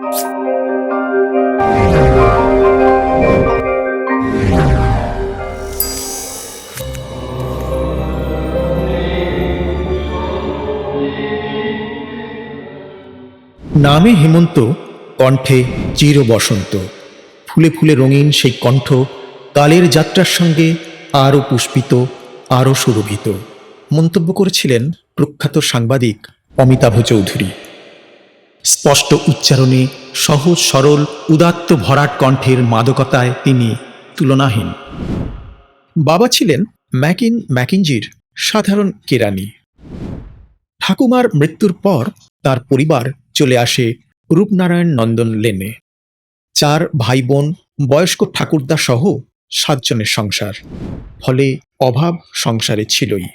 নামে হেমন্ত, কণ্ঠে চির বসন্ত। ফুলে ফুলে রঙিন সেই কণ্ঠ কালের যাত্রার সঙ্গে আরও পুষ্পিত, আরও সুরভিত, মন্তব্য করেছিলেন প্রখ্যাত সাংবাদিক অমিতাভ চৌধুরী। স্পষ্ট উচ্চারণে, সহজ সরল উদাত্ত ভরাট কণ্ঠের মাদকতায় তিনি তুলনাহীন। বাবা ছিলেন ম্যাকিঞ্জির সাধারণ কেরানি। ঠাকুমার মৃত্যুর পর তার পরিবার চলে আসে রূপনারায়ণ নন্দন লেনে। 4 ভাই বোন, বয়স্ক ঠাকুরদা সহ 7 জনের সংসার, ফলে অভাব সংসারে ছিলই।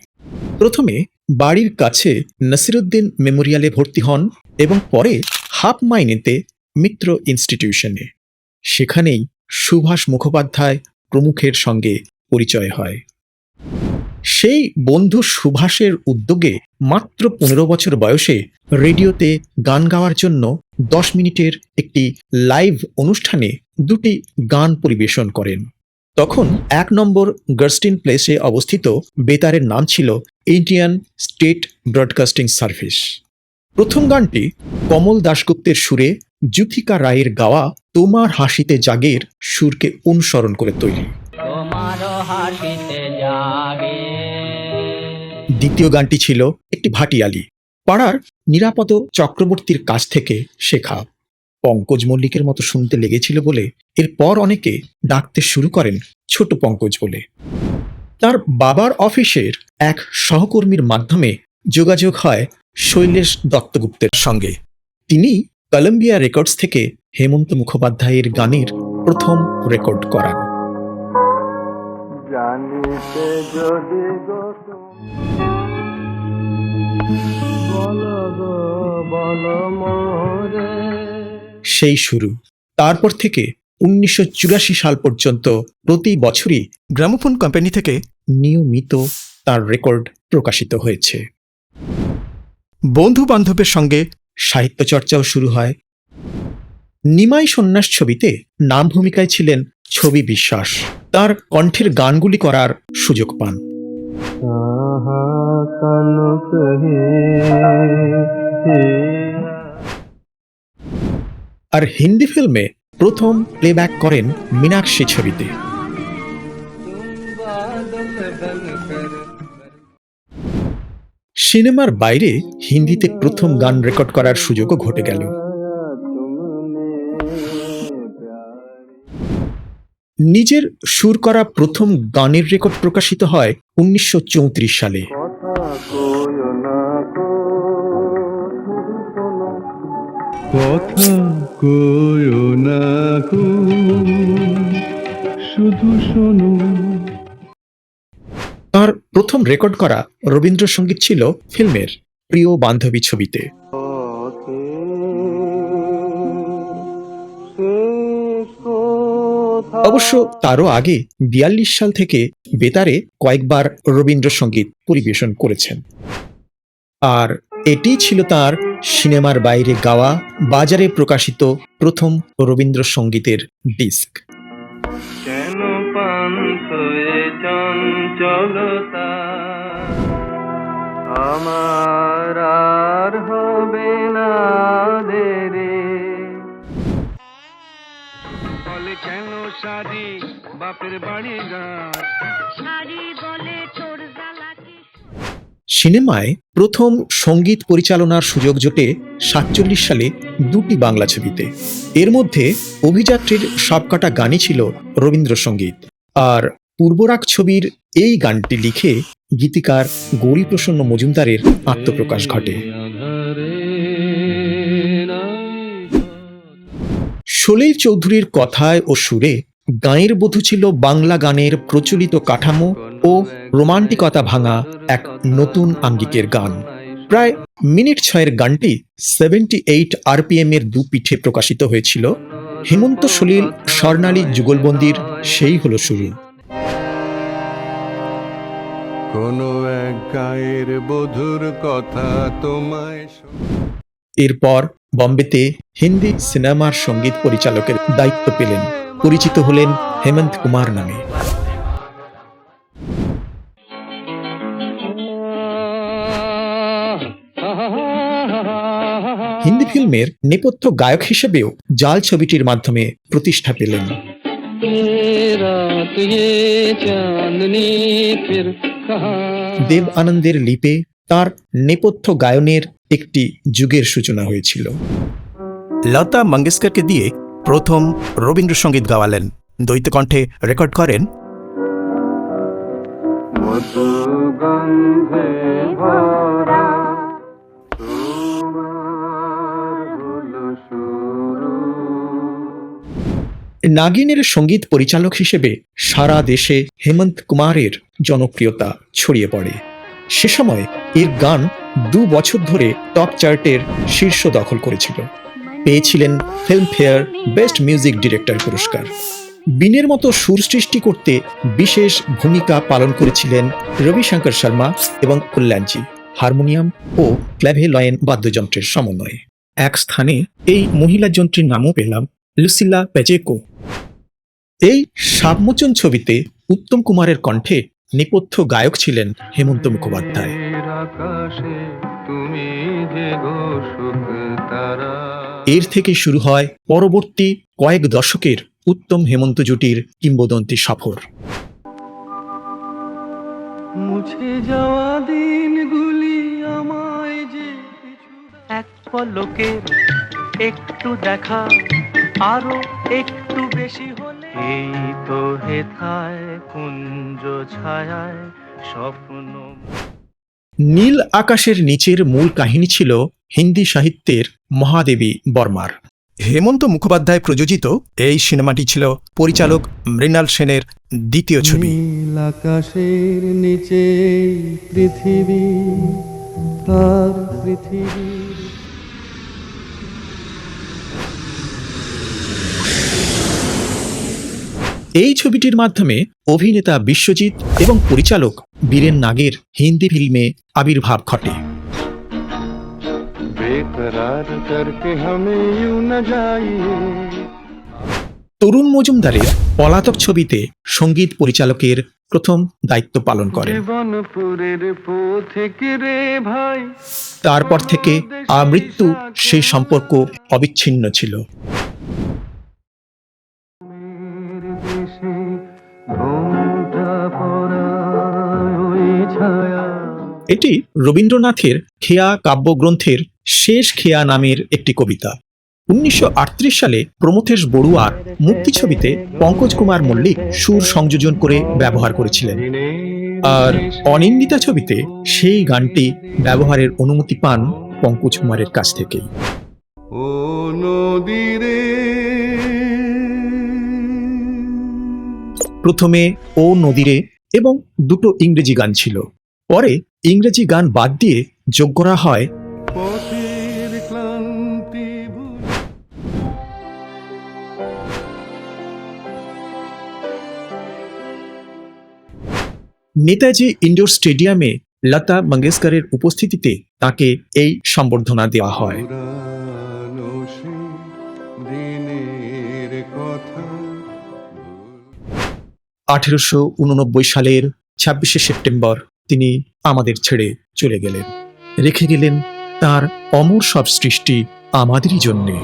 প্রথমে বাড়ির কাছে নাসিরুদ্দিন মেমোরিয়ালে ভর্তি হন এবং পরে হাফ মাইনেতে মিত্র ইনস্টিটিউশনে। সেখানেই সুভাষ মুখোপাধ্যায় প্রমুখের সঙ্গে পরিচয় হয়। সেই বন্ধু সুভাষের উদ্যোগে মাত্র 15 বছর বয়সে রেডিওতে গান গাওয়ার জন্য 10 মিনিটের একটি লাইভ অনুষ্ঠানে 2টি গান পরিবেশন করেন। তখন 1 নম্বর গার্স্টিন প্লেসে অবস্থিত বেতারের নাম ছিল ইন্ডিয়ান স্টেট ব্রডকাস্টিং সার্ভিস। প্রথম গানটি কমল দাশগুপ্তের সুরে যুথিকা রায়ের গাওয়া তোমার হাসিতে জাগের সুরকে অনুসরণ করে তৈরি। দ্বিতীয় গানটি ছিল একটি ভাটিয়ালি, পাড়ার নিরাপদ চক্রবর্তীর কাছ থেকে শেখা। পঙ্কজ মল্লিকের মতো শুনতে লেগেছিল বলে এরপর অনেকে ডাকতে শুরু করেন ছোট পঙ্কজ বলে। তার বাবার অফিসের এক সহকর্মীর মাধ্যমে যোগাযোগ হয় শৈলেশ দত্তগুপ্তের সঙ্গে। তিনি কলম্বিয়া রেকর্ডস থেকে হেমন্ত মুখোপাধ্যায়ের গানের প্রথম রেকর্ড করান। সেই শুরু। তারপর থেকে 1984 সাল পর্যন্ত প্রতি বছরই গ্রামোফোন কোম্পানি থেকে নিয়মিত তার রেকর্ড প্রকাশিত হয়েছে। বন্ধু বান্ধবের সঙ্গে সাহিত্য চর্চাও শুরু হয়। নিমাই সন্ন্যাস ছবিতে নাম ভূমিকায় ছিলেন ছবি বিশ্বাস। তার কণ্ঠের গানগুলি করার সুযোগ পান। আর হিন্দি ফিল্মে প্রথম প্লেব্যাক করেন মীনাক্ষী ছবিতে। সিনেমার বাইরে হিন্দিতে প্রথম গান রেকর্ড করার সুযোগও ঘটে গেল। নিজের সুর করা প্রথম গানের রেকর্ড প্রকাশিত হয় 1934 সালে। কথা কইও না গো, শুধু শোনো। তার প্রথম রেকর্ড করা রবীন্দ্রসঙ্গীত ছিল ফিল্মের প্রিয় বান্ধবী ছবিতে। অবশ্য তারও আগে 42 সাল থেকে বেতারে কয়েকবার রবীন্দ্রসঙ্গীত পরিবেশন করেছেন। আর এটি ছিল তার সিনেমার বাইরে গাওয়া, বাজারে প্রকাশিত প্রথম রবীন্দ্রসঙ্গীতের ডিস্ক। কেন পান্থয়ে চঞ্চলতা আমার আর হবে না দেরি, বলে কেন সারি বাপের বাড়ি গান, সারি বলে তোর জ্বালা কি। সিনেমায় প্রথম সঙ্গীত পরিচালনার সুযোগ জোটে 47 সালে 2টি বাংলা ছবিতে। এর মধ্যে অভিযাত্রীর সবকটা গানই ছিল রবীন্দ্রসঙ্গীত। আর পূর্বরাগ ছবির এই গানটি লিখে গীতিকার গৌরীপ্রসন্ন মজুমদারের আত্মপ্রকাশ ঘটে। সলিল চৌধুরীর কথায় ও সুরে গাঁয়ের বধূ ছিল বাংলা গানের প্রচলিত কাঠামো ও রোমান্টিকতা ভাঙা এক নতুন আঙ্গিকের গান। প্রায় মিনিট 6 গানটি 78 RPM এর 2 পিঠে প্রকাশিত হয়েছিল। হেমন্ত সলিল স্বর্ণালী যুগলবন্দির সেই হলো শুরু। কোনো এক গায়ের বধুর কথা তোমায় এরপর বম্বেতে হিন্দি সিনেমার সঙ্গীত পরিচালকের দায়িত্ব পেলেন। পরিচিত হলেন হেমন্ত কুমার নামে। হিন্দি ফিল্মের নেপথ্য গায়ক হিসেবেও জাল ছবিটির মাধ্যমে প্রতিষ্ঠা পেলেন। দেব আনন্দের লিপে তার নেপথ্য গায়নের একটি যুগের সূচনা হয়েছিল। লতা মঙ্গেশকরকে দিয়ে প্রথম রবীন্দ্রসঙ্গীত গাওয়ালেন, দ্বৈত কণ্ঠে রেকর্ড করেন। নাগিনের সঙ্গীত পরিচালক হিসেবে সারা দেশে হেমন্ত কুমারের জনপ্রিয়তা ছড়িয়ে পড়ে। সে সময় এর গান 2 বছর ধরে টপ চার্টের শীর্ষ দখল করেছিল। পেয়েছিলেন ফিল্মফেয়ার বেস্ট মিউজিক ডিরেক্টর পুরস্কার। বীণের মতো সুর সৃষ্টি করতে বিশেষ ভূমিকা পালন করেছিলেন রবিশঙ্কর শর্মা এবং কল্যাণজি। হারমোনিয়াম ও ক্ল্যাভেলয়েন বাদ্যযন্ত্রের সমন্বয়ে এক স্থানে এই মহিলা যন্ত্রীর নামও পেলাম, লুসিলা পেজেকো। এই সাবমোচন ছবিতে উত্তম কুমারের কণ্ঠে নেপথ্য গায়ক ছিলেন হেমন্ত মুখোপাধ্যায়। এর থেকে শুরু হয় পরবর্তী কয়েক দশকের উত্তম হেমন্ত জুটির কিংবদন্তি সফর। মুছে যাওয়া দিনগুলি আমায় যে এক পলকের একটু দেখা আরো একটু বেশি হলে এই তো হেথায় কুঞ্জ ছায়ায় স্বপ্ন। নীল আকাশের নিচের মূল কাহিনী ছিল হিন্দি সাহিত্যের মহাদেবী বর্মার। হেমন্ত মুখোপাধ্যায় প্রযোজিত এই সিনেমাটি ছিল পরিচালক মৃণাল সেনের দ্বিতীয় ছবি। নীল আকাশের নিচে পৃথিবী আর পৃথিবী। এই ছবিটির মাধ্যমে অভিনেতা বিশ্বজিৎ এবং পরিচালক বীরেন নাগের হিন্দি ফিল্মে আবির্ভাব ঘটে। বেকরার করকে হামে ইউ না যাইয়ে। তরুণ মজুমদারের পলাতক ছবিতে সঙ্গীত পরিচালকের প্রথম দায়িত্ব পালন করেন। জীবনপুরের পথিকে রে ভাই। তারপর থেকে আমৃত্যু সেই সম্পর্ক অবিচ্ছিন্ন ছিল। এটি রবীন্দ্রনাথের খেয়া কাব্যগ্রন্থের শেষ খেয়া নামের একটি কবিতা। 1938 সালে প্রমথেশ বড়ুয়ার মুক্তি ছবিতে পঙ্কজ কুমার মল্লিক সুর সংযোজন করে ব্যবহার করেছিলেন, আর অনিন্দিতা ছবিতে সেই গানটি ব্যবহারের অনুমতি পান পঙ্কজ কুমারের কাছ থেকেই। ও নদীরে। প্রথমে ও নদীরে এবং 2টো ইংরেজি গান ছিল, পরে ইংরেজি গান বাদ দিয়ে যোগ করা হয় পথের ক্লান্তি ভুলে। নেতাজি ইন্ডোর স্টেডিয়ামে লতা মঙ্গেশকরের উপস্থিতিতে তাকে এই সম্বর্ধনা দেওয়া হয়। পুরানো সে দিনের কথা। 1889 সালের 26শে সেপ্টেম্বর তিনি আমাদের ছেড়ে চলে গেলেন, রেখে গেলেন তার অমর সব সৃষ্টি আমাদেরই জন্যে।